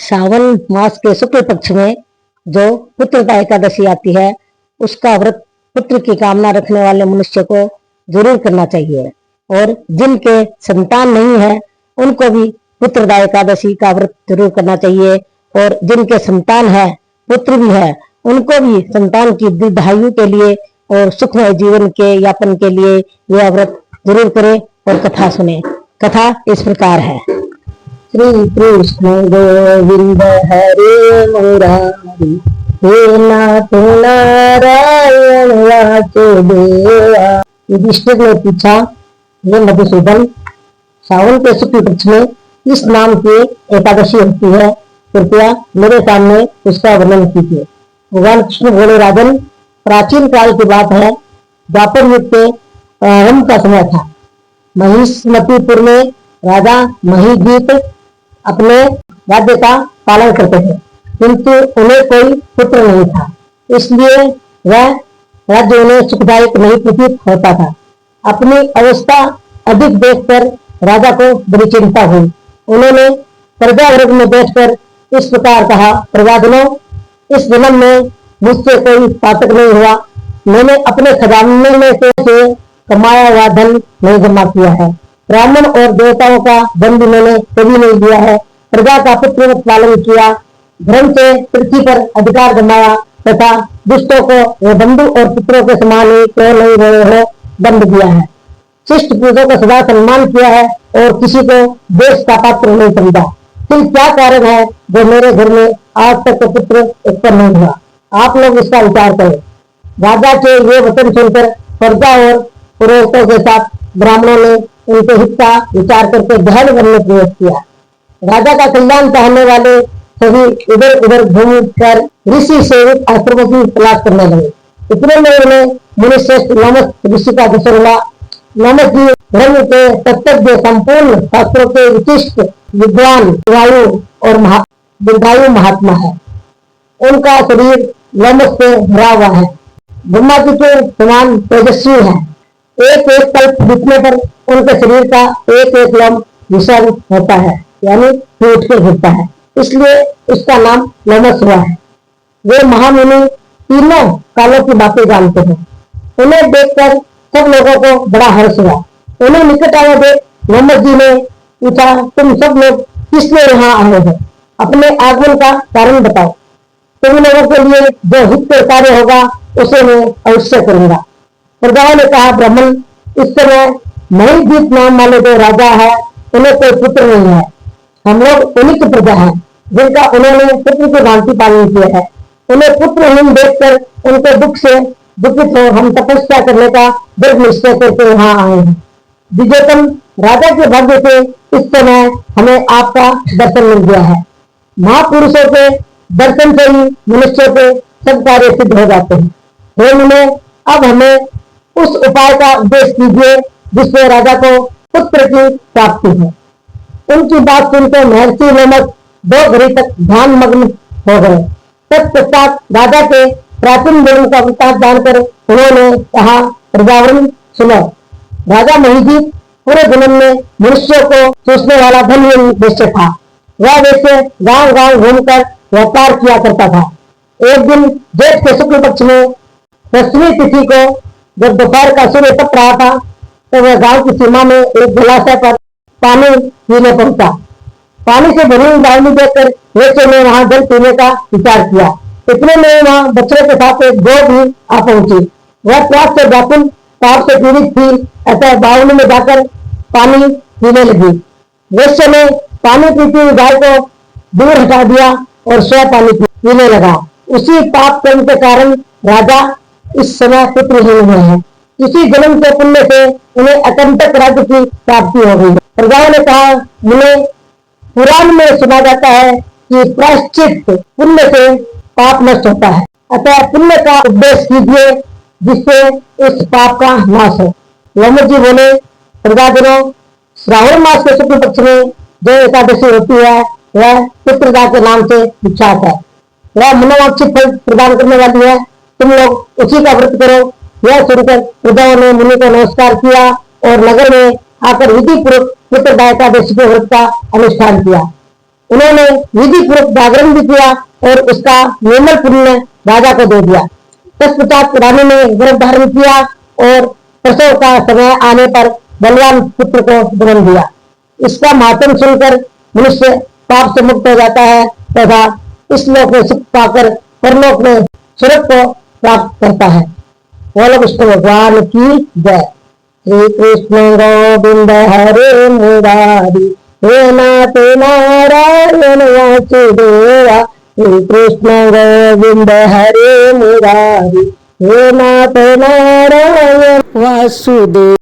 सावन मास के शुक्ल पक्ष में जो पुत्रदा एकादशी आती है, उसका व्रत पुत्र की कामना रखने वाले मनुष्य को जरूर करना चाहिए। और जिनके संतान नहीं है उनको भी पुत्रदा एकादशी का व्रत जरूर करना चाहिए। और जिनके संतान है, पुत्र भी है, उनको भी संतान की दीर्घायु के लिए और सुखमय जीवन के यापन के लिए यह व्रत जरूर करें और कथा सुने। कथा इस प्रकार है। श्री कृष्ण गोविंद हरे मुरारी, हे नाथ नारायण वासुदेवा। युधिष्ठिर ने पूछा, ये मधुसूदन, सावन के शुक्ल पक्ष में इस नाम की एकादशी होती है, कृपया मेरे सामने उसका वर्णन कीजिए। भगवान कृष्ण बोले, राजन, प्राचीन काल की बात है। द्वापर युग के प्रारंभ का समय था। महिष्मतीपुर में राजा महिजीत अपने राज्य का पालन करते थे, किंतु उन्हें कोई पुत्र नहीं था, इसलिए वह राज्य उन्हें सुखदायक नहीं प्रतीत होता था। अपनी अवस्था अधिक देखकर राजा को बड़ी चिंता हुई। उन्होंने प्रजा वर्ग में बैठकर इस प्रकार कहा, प्रजाजनों, इस जन्म में मुझसे कोई पातक नहीं हुआ। मैंने अपने खजाने में से कमाया हुआ धन नहीं जमा किया है। ब्राह्मण और देवताओं का दंड मैंने कभी नहीं दिया है। प्रजा का पुत्र पालन किया, धर्म से पृथ्वी पर अधिकार जमाया तथा दुष्टों को वे बंधु और पुत्रों के समान ही क्यों नहीं रहे हो दंड दिया है। शिष्ट पुरुषों का सदा सम्मान किया है और किसी को देश का पात्र नहीं समझा। फिर क्या कारण है जो मेरे घर में आज तक पुत्र उत्पन्न नहीं हुआ? आप लोग इसका विचार करें। राजा के ये वचन सुनकर प्रजा और पुरोहितों के साथ ब्राह्मणों ने उनके हित का विचार करके गहन वन में प्रवेश किया। राजा का कल्याण चाहने वाले सभी इधर उधर घूम कर ऋषि सेवित आश्रमों की तलाश करने लगे। इतने में उन्हें मुनिश्रेष्ठ नमक ऋषि का दर्शन हुआ। नमक जी ब्रह्म के तत्व संपूर्ण शास्त्रों के विशिष्ट विद्वान दीर्घायु महात्मा है। उनका शरीर नमक से भरा हुआ है, ब्रह्मा जी के समान तेजस्वी है। एक एक कल्प बीतने पर उनके शरीर का एक एक लम्ब विषम होता है, यानी टूट के गिरता है, इसलिए उसका नाम नमस हुआ है। वे महामुनि तीनों कालों की बातें जानते हैं। उन्हें देखकर सब लोगों को बड़ा हर्ष हुआ। उन्हें निकट आए देख नमस जी ने पूछा, तुम सब लोग किस लिए यहाँ आए हो? अपने आगमन का कारण बताओ। तुम लोगों के लिए जो हित कार्य होगा उसे मैं अवश्य करूंगा। प्रजाओं ने कहा, ब्राह्मण, इस समय महिजीत नाम वाले जो राजा है उन्हें कोई पुत्र नहीं है। हम लोग उन्हीं की प्रजा है जिनका उन्होंने पुत्र की भांति पालन किया है। उन्हें पुत्रहीन देखकर उनके दुख से दुखित हो हम तपस्या करने का दृढ़ निश्चय करके यहाँ आए हैं। विजेतम, राजा के भाग्य से इस समय हमें आपका दर्शन मिल गया है। महापुरुषों के दर्शन से ही मनुष्य के सब कार्य सिद्ध हो जाते हैं। हे मुने, अब हमें उस उपाय का उपदेश कीजिए जिससे राजा को पुत्र की प्राप्ति हो। उनकी बात सुनकर महर्षि नमक 2 घड़ी तक ध्यान मग्न हो गए। तत्पश्चात राजा के प्राचीन जन्म का वृत्तांत जानकर उन्होंने कहा, प्रजावरण सुनो। राजा महिजीत पूरे जन्म में मनुष्यों को सोचने वाला धन्य वैश्य था। वह वैश्य गांव गांव घूमकर व्यापार किया करता था। एक दिन जेठ के शुक्ल पक्ष में दसवीं तिथि को जब दोपहर का सूर्य तप रहा था तो वह गांव की सीमा में एक जलाशय पर पानी पीने पहुंचा। पानी से भरी बावली देखकर वैश्य ने वहां जल पीने का विचार किया। इतने में वहां बच्चे के साथ एक गौ भी आ पहुंची। वह प्यास से व्याकुल पाप से पीड़ित थी, अतः बावली में जाकर पानी पीने लगी। वैश्य ने पानी पीती हुई गाय को दूर हटा दिया और स्वयं पानी पीने लगा। उसी पाप कर्म के कारण राजा इस समय पुत्रहीन हुए हैं। इसी जन्म के पुण्य से उन्हें अकंटक राज्य की प्राप्ति हो गई। प्रजाओं ने कहा, मुने, पुराण में सुना जाता है कि प्रायश्चित पुण्य से पाप नष्ट होता है, अतः पुण्य का उपदेश कीजिए जिससे उस पाप का नाश हो। नमक जी बोले, प्रजाजनों, श्रावण मास के शुक्ल पक्ष में जो एकादशी होती है वह पुत्रदा के नाम से विख्यात है। वह मनोवांछित फल प्रदान करने वाली है। तुम लोग उसी का व्रत करो। यह सुनकर प्रजाओं ने मुनि को नमस्कार किया और नगर में आकर विधि पूर्वक पुत्रदा एकादशी के व्रत का अनुष्ठान किया। उन्होंने विधि पूर्वक जागरण भी किया और उसका निर्मल पुण्य राजा को दे दिया। तत्पश्चात रानी ने गर्भ धारण किया और प्रसव का समय आने पर बलवान पुत्र को जन्म दिया। इसका मातम सुनकर मनुष्य पाप से मुक्त हो जाता है तथा इस लोक में सुख पाकर परलोक में स्वर्ग को प्राप्त करता है। बोलो विष्णु भगवान की जय। श्री कृष्ण गोविंद हरे मुरारी, हे नाथ नारायण वासुदेवा। श्री कृष्ण गोविंद हरे मुरारी, हे नाथ नारायण वासुदेव।